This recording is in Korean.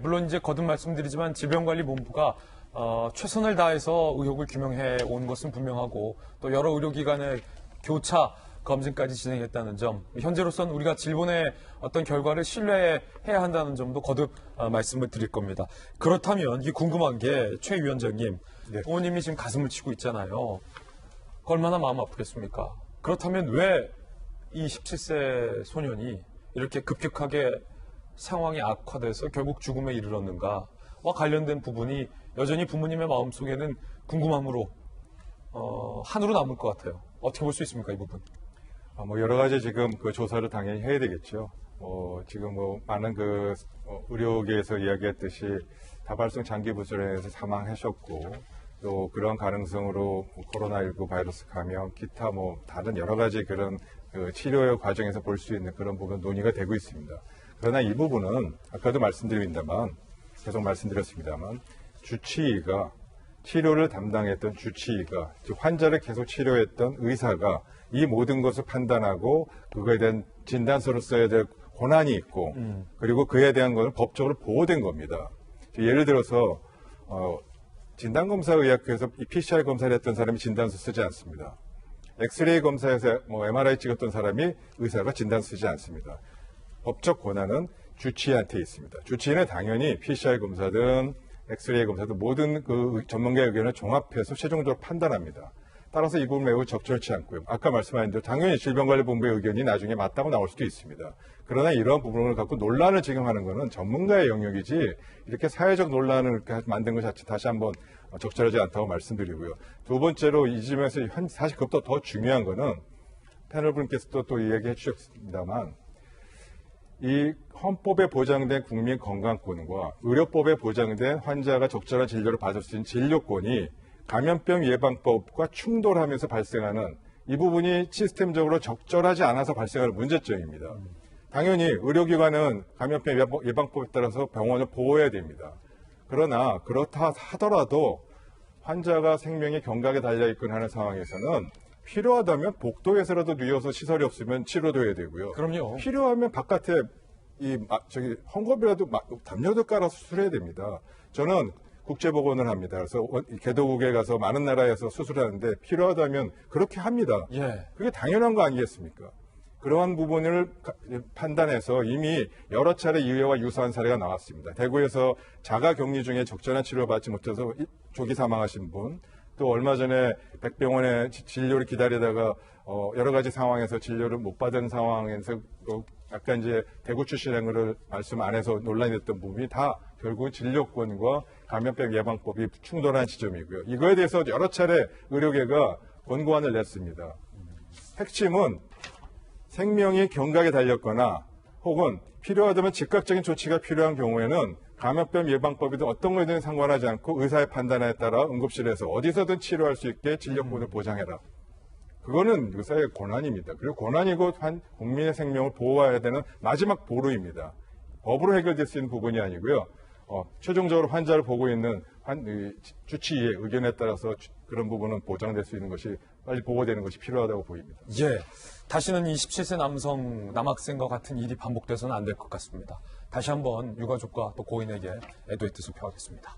물론 이제 거듭 말씀드리지만 질병관리본부가 최선을 다해서 의혹을 규명해 온 것은 분명하고 또 여러 의료기관의 교차 검진까지 진행했다는 점, 현재로서는 우리가 질본의 어떤 결과를 신뢰해야 한다는 점도 거듭 말씀을 드릴 겁니다. 그렇다면 이게 궁금한 게 최 위원장님, 네. 부모님이 지금 가슴을 치고 있잖아요. 얼마나 마음 아프겠습니까? 그렇다면 왜 이 17세 소년이 이렇게 급격하게 상황이 악화돼서 결국 죽음에 이르렀는가와 관련된 부분이 여전히 부모님의 마음속에는 궁금함으로 한으로 남을 것 같아요. 어떻게 볼 수 있습니까, 이 부분? 여러 가지 지금 그 조사를 당연히 해야 되겠죠. 지금 많은 의료계에서 이야기했듯이 다발성 장기 부전에서 사망하셨고, 또 그런 가능성으로 코로나19 바이러스 감염, 기타 다른 여러 가지 그런 그 치료의 과정에서 볼 수 있는 그런 부분 논의가 되고 있습니다. 그러나 이 부분은 아까도 계속 말씀드렸습니다만, 주치의가 치료를 담당했던 주치의가, 즉 환자를 계속 치료했던 의사가 이 모든 것을 판단하고 그거에 대한 진단서를 써야 될 권한이 있고, 그리고 그에 대한 것은 법적으로 보호된 겁니다. 예를 들어서 진단검사의학회에서 이 PCR 검사를 했던 사람이 진단서 쓰지 않습니다. 엑스레이 검사에서 MRI 찍었던 사람이 의사가 진단서 쓰지 않습니다. 법적 권한은 주치의한테 있습니다. 주치의는 당연히 PCR 검사든 엑스레이 검사든 모든 그 전문가의 의견을 종합해서 최종적으로 판단합니다. 따라서 이 부분 매우 적절치 않고요. 아까 말씀하신 대로 당연히 질병관리본부의 의견이 나중에 맞다고 나올 수도 있습니다. 그러나 이러한 부분을 갖고 논란을 지금 하는 것은 전문가의 영역이지, 이렇게 사회적 논란을 만든 것 자체 다시 한번 적절하지 않다고 말씀드리고요. 두 번째로 이 점에서 사실 그것보다 더 중요한 거는 패널분께서도 또 이야기해 주셨습니다만, 이 헌법에 보장된 국민 건강권과 의료법에 보장된 환자가 적절한 진료를 받을 수 있는 진료권이 감염병 예방법과 충돌하면서 발생하는 이 부분이 시스템적으로 적절하지 않아서 발생하는 문제점입니다. 당연히 의료기관은 감염병 예방법에 따라서 병원을 보호해야 됩니다. 그러나 그렇다 하더라도 환자가 생명이 경각에 달려있거나 하는 상황에서는 필요하다면 복도에서라도 누워서 시설이 없으면 치료도 해야 되고요. 그럼요. 필요하면 바깥에 헝겊이라도 담요도 깔아서 수술해야 됩니다. 저는 국제보건을 합니다. 그래서 개도국에 가서 많은 나라에서 수술하는데 필요하다면 그렇게 합니다. 예. 그게 당연한 거 아니겠습니까? 그러한 부분을 판단해서 이미 여러 차례 이외와 유사한 사례가 나왔습니다. 대구에서 자가격리 중에 적절한 치료를 받지 못해서 조기 사망하신 분, 또 얼마 전에 백병원에 진료를 기다리다가 여러 가지 상황에서 진료를 못 받은 상황에서 아까 이제 대구 출신인 거를 말씀 안 해서 논란이 됐던 부분이 다 결국 진료권과 감염병 예방법이 충돌한 지점이고요. 이거에 대해서 여러 차례 의료계가 권고안을 냈습니다. 핵심은 생명이 경각에 달렸거나 혹은 필요하다면 즉각적인 조치가 필요한 경우에는 감염병 예방법이든 어떤 거든 상관하지 않고 의사의 판단에 따라 응급실에서 어디서든 치료할 수 있게 진료권을 보장해라. 그거는 의사의 권한입니다. 그리고 권한이고 국민의 생명을 보호해야 되는 마지막 보루입니다. 법으로 해결될 수 있는 부분이 아니고요. 최종적으로 환자를 보고 있는 주치의의 의견에 따라서 그런 부분은 보장될 수 있는 것이 빨리 보호되는 것이 필요하다고 보입니다. 예. 다시는 이 17세 남학생과 같은 일이 반복돼서는 안 될 것 같습니다. 다시 한번 유가족과 또 고인에게 애도의 뜻을 표하겠습니다.